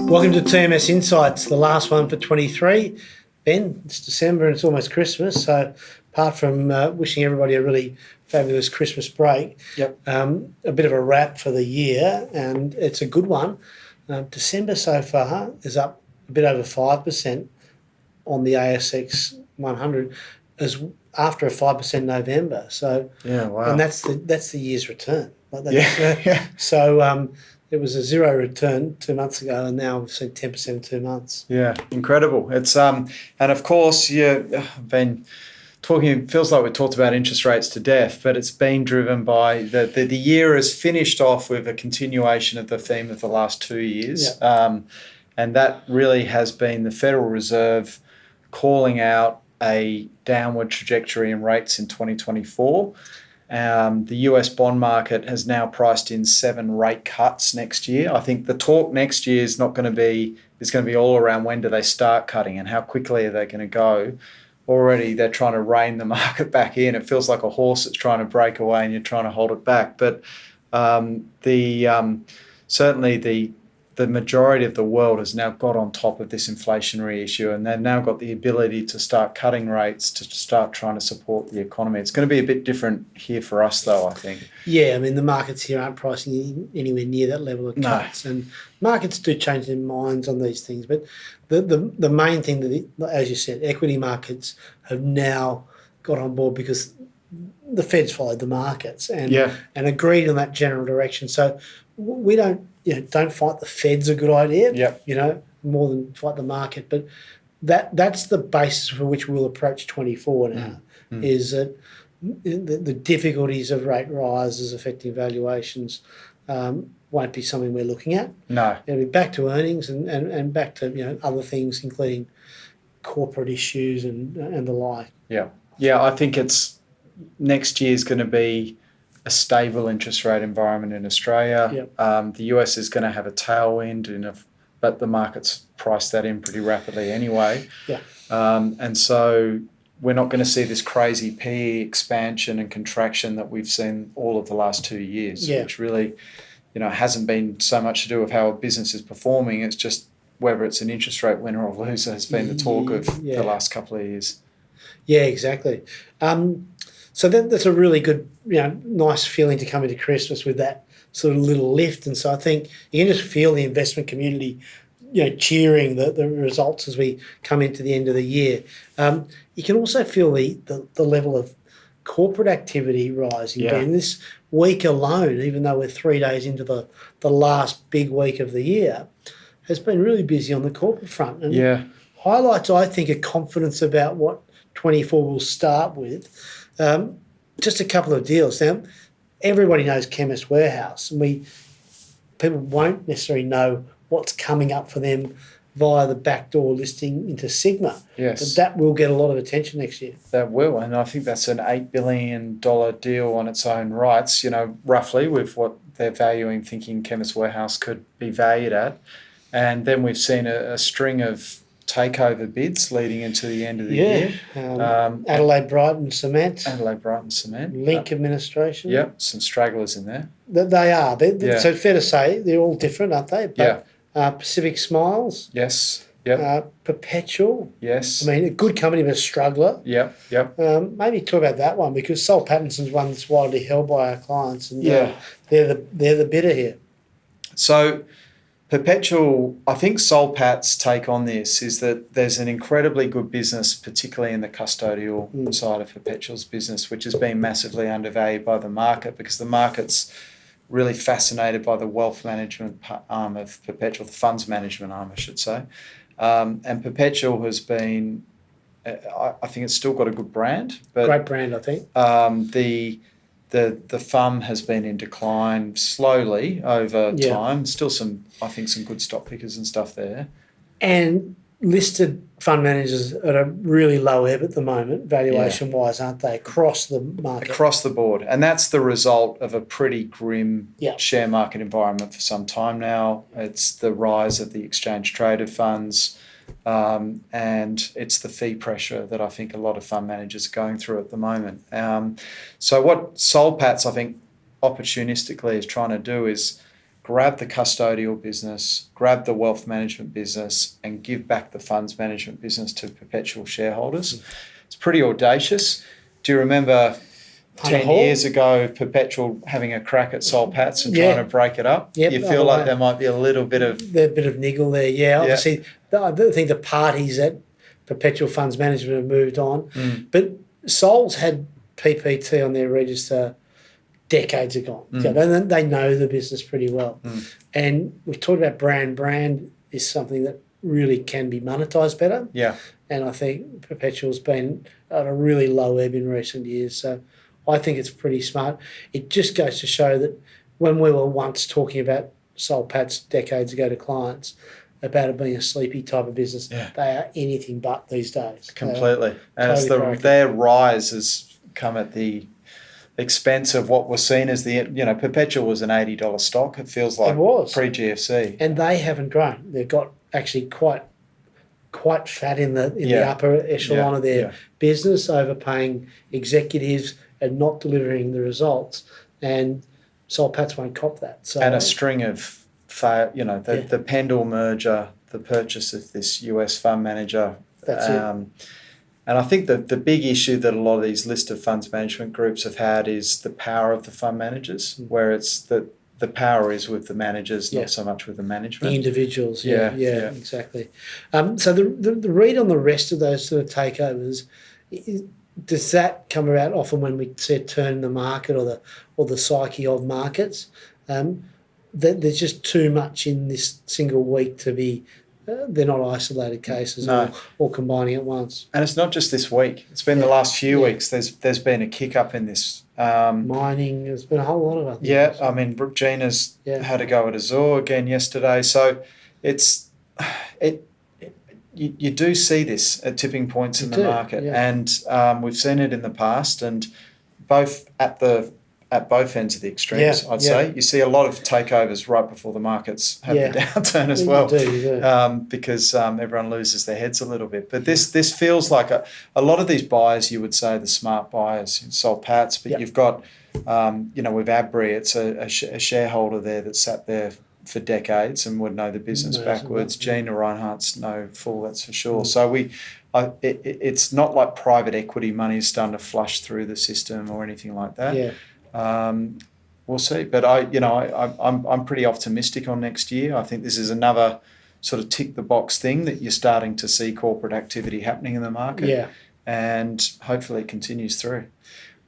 Welcome to TMS Insights, the last one for 23. Ben, it's December and it's almost Christmas, so apart from wishing everybody a really fabulous Christmas break, a bit of a wrap for the year, and it's a good one. December so far is up a bit over 5% on the ASX 100, as after a 5% November. So yeah, wow. And that's the year's return. So it was a zero return 2 months ago, and now we've seen 10% in 2 months. Yeah, incredible. It's and of course, been talking. It feels like we talked about interest rates to death, but it's been driven by the year has finished off with a continuation of the theme of the last 2 years, and that really has been the Federal Reserve calling out a downward trajectory in rates in 2024. The US bond market has now priced in 7 rate cuts next year. I think the talk next year is going to be all around when do they start cutting and how quickly are they going to go. Already they're trying to rein the market back in. It feels like a horse that's trying to break away and you're trying to hold it back. But certainly the majority of the world has now got on top of this inflationary issue, and they've now got the ability to start cutting rates to start trying to support the economy. It's going to be a bit different here for us, though, I think. Yeah, I mean, the markets here aren't pricing anywhere near that level of cuts. No. And markets do change their minds on these things. But the main thing, that, as you said, equity markets have now got on board because the Fed's followed the markets and agreed on that general direction. So we don't fight the Fed's a good idea, more than fight the market. But that's the basis for which we'll approach 24 now, is that the difficulties of rate rises affecting valuations won't be something we're looking at. No. It'll be back to earnings and back to other things, including corporate issues and the like. Yeah. Yeah, I think next year's going to be a stable interest rate environment in Australia. The US is going to have a tailwind, but the market's priced that in pretty rapidly anyway. And so we're not going to see this crazy PE expansion and contraction that we've seen all of the last 2 years, which really, hasn't been so much to do with how a business is performing. It's just whether it's an interest rate winner or loser has been the talk of the last couple of years. Yeah, exactly. So that's a really good, nice feeling to come into Christmas with that sort of little lift. And so I think you can just feel the investment community, cheering the results as we come into the end of the year. You can also feel the level of corporate activity rising. Yeah. And this week alone, even though we're 3 days into the last big week of the year, has been really busy on the corporate front. And highlights, I think, a confidence about what 24 will start with. Just a couple of deals. Now, everybody knows Chemist Warehouse, and people won't necessarily know what's coming up for them via the backdoor listing into Sigma. Yes. But that will get a lot of attention next year. That will, and I think that's an $8 billion deal on its own rights, roughly with what they're valuing, thinking Chemist Warehouse could be valued at. And then we've seen a string of takeover bids leading into the end of the year. Adelaide Brighton Cement. Link Administration. Yep, some stragglers in there. They are. So fair to say they're all different, aren't they? But, Pacific Smiles. Yes. Yep. Perpetual. Yes. I mean, a good company but a struggler. Yep. Maybe talk about that one, because Sol Pattinson's one that's widely held by our clients, and they're the bidder here. So Perpetual, I think Sol Pat's take on this is that there's an incredibly good business, particularly in the custodial side of Perpetual's business, which has been massively undervalued by the market because the market's really fascinated by the wealth management arm of Perpetual, the funds management arm, I should say. And Perpetual has been, I think it's still got a good brand. But great brand, I think. The FUM has been in decline slowly over time. Still some good stock pickers and stuff there. And listed fund managers at a really low ebb at the moment, valuation-wise, aren't they, across the market? Across the board. And that's the result of a pretty grim share market environment for some time now. It's the rise of the exchange-traded funds, and it's the fee pressure that I think a lot of fund managers are going through at the moment. So what Sol Pat's, I think, opportunistically is trying to do is grab the custodial business, grab the wealth management business, and give back the funds management business to perpetual shareholders. It's pretty audacious. Do you remember 10 years ago, Perpetual having a crack at Soul Patts and trying to break it up? Yep. You feel like there might be a little bit of... A bit of niggle there, yeah. Obviously, I think the parties at Perpetual Funds Management have moved on. But Soul's had PPT on their register decades ago. They know the business pretty well. And we've talked about brand. Brand is something that really can be monetised better. Yeah. And I think Perpetual's been at a really low ebb in recent years. So I think it's pretty smart. It just goes to show that when we were once talking about Soul Patts decades ago to clients about it being a sleepy type of business, they are anything but these days. Completely. And totally their rise has come at the expense of what was seen as the, Perpetual was an $80 stock. It feels like pre-GFC. And they haven't grown. They've got actually quite fat in the upper echelon of their business, overpaying executives and not delivering the results. And Soul Patts won't cop that. So, and a string of, the Pendle merger, the purchase of this US fund manager. That's it. And I think that the big issue that a lot of these listed funds management groups have had is the power of the fund managers, where it's the power is with the managers, not so much with the management. The individuals, exactly. So the read on the rest of those sort of takeovers, does that come about often when we see a turn in the market or the psyche of markets? That there's just too much in this single week to be... they're not isolated cases or combining at once. And it's not just this week. It's been the last few weeks. There's been a kick up in this. Mining, there's been a whole lot of other things. I mean, Gina's had a go at Azure again yesterday. So you do see this at tipping points in the market. And we've seen it in the past, and both at both ends of the extremes, I'd say. You see a lot of takeovers right before the markets have the downturn as well. You do. Because everyone loses their heads a little bit. But this feels like a lot of these buyers, you would say, the smart buyers, Soul Patts, but you've got, with Abri, it's a shareholder there that sat there for decades and would know the business backwards. Gina Reinhardt's no fool, that's for sure. So it's not like private equity money is starting to flush through the system or anything like that. We'll see, but I'm pretty optimistic on next year. I think this is another sort of tick the box thing that you're starting to see corporate activity happening in the market, and hopefully it continues through.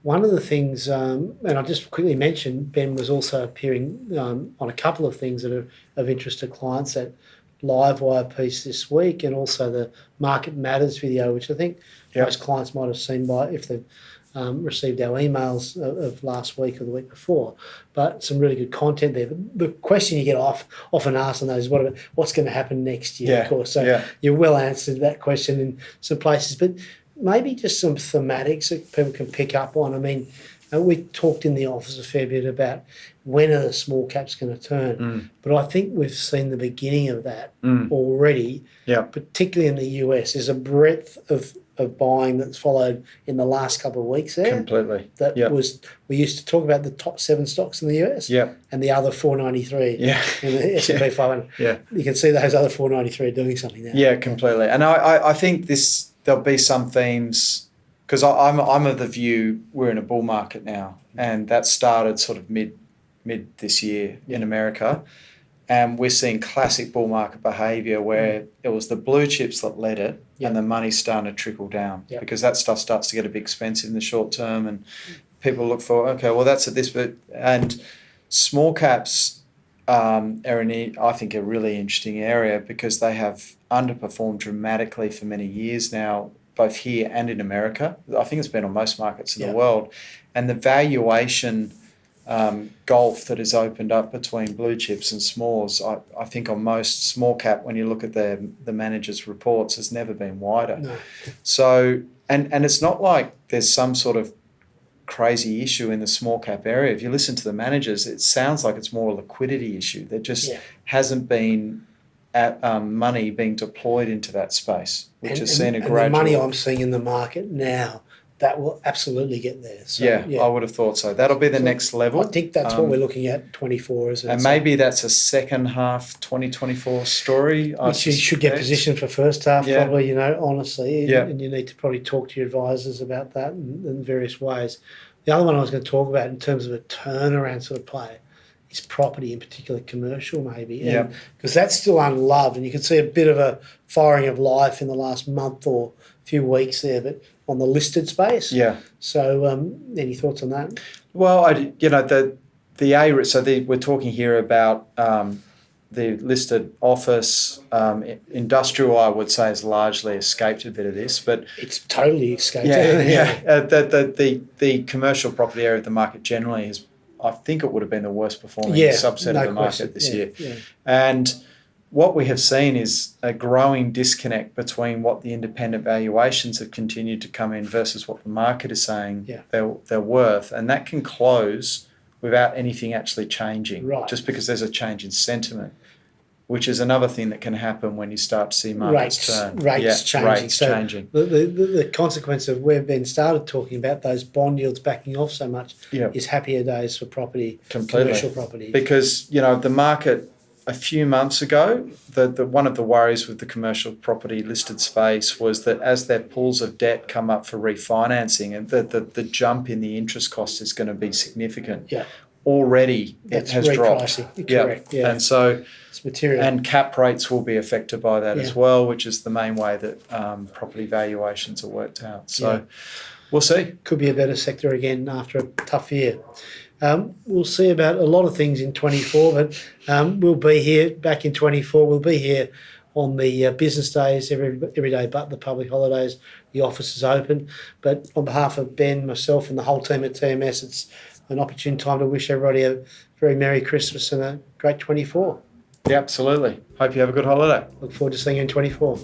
One of the things, and I'll just quickly mention, Ben was also appearing on a couple of things that are of interest to clients, that Livewire piece this week, and also the Market Matters video, which I think most clients might have seen if they've received our emails of last week or the week before. But some really good content there. The question you get often asked on those is what's going to happen next year, of course. So you well answered that question in some places, but maybe just some thematics that people can pick up on. I mean, we talked in the office a fair bit about when are the small caps going to turn, but I think we've seen the beginning of that already, particularly in the US. There's a breadth of buying that's followed in the last couple of weeks there. Completely. We used to talk about the top 7 stocks in the US and the other 493 in the S&P 500. You can see those other 493 doing something now. Yeah, completely. And I think there'll be some themes, because I'm of the view we're in a bull market now, and that started sort of mid this year in America. And we're seeing classic bull market behaviour where it was the blue chips that led it, and the money's starting to trickle down because that stuff starts to get a bit expensive in the short term, and people look for, that's at this bit. And small caps are I think, a really interesting area because they have underperformed dramatically for many years now, both here and in America. I think it's been on most markets in the world. And the valuation gulf that has opened up between blue chips and smalls, I think on most small cap, when you look at the managers' reports, has never been wider. No. So, and it's not like there's some sort of crazy issue in the small cap area. If you listen to the managers, it sounds like it's more a liquidity issue. There just hasn't been money being deployed into that space, which has seen a gradual... And the money I'm seeing in the market now that will absolutely get there. So, I would have thought so. That'll be the next level. I think that's what we're looking at 24, isn't it? And maybe that's a second half 2024 story. Which you should get positioned for first half, probably, honestly. Yeah. And you need to probably talk to your advisors about that in various ways. The other one I was going to talk about in terms of a turnaround sort of play is property, in particular commercial maybe. Because that's still unloved, and you can see a bit of a firing of life in the last month or few weeks there, but on the listed space. Yeah. So any thoughts on that? Well, we're talking here about the listed office, industrial, I would say, has largely escaped a bit of this, but it's totally escaped. The commercial property area of the market generally is, I think it would have been the worst performing subset of the market this year. Yeah. And what we have seen is a growing disconnect between what the independent valuations have continued to come in versus what the market is saying they're worth. And that can close without anything actually changing, just because there's a change in sentiment, which is another thing that can happen when you start to see markets turn. Rates changing. The consequence of we've been started talking about those bond yields backing off so much is happier days for property, commercial property. Because, the market a few months ago, the one of the worries with the commercial property listed space was that as their pools of debt come up for refinancing, and the jump in the interest cost is going to be significant. Yeah. Already it has dropped. Correct. Yeah. And so it's material. And cap rates will be affected by that as well, which is the main way that property valuations are worked out. So we'll see. Could be a better sector again after a tough year. We'll see about a lot of things in 24, but we'll be here back in 24. We'll be here on the business days every day but the public holidays. The office is open. But on behalf of Ben, myself and the whole team at TMS, it's an opportune time to wish everybody a very Merry Christmas and a great 24. Yeah, absolutely. Hope you have a good holiday. Look forward to seeing you in 24.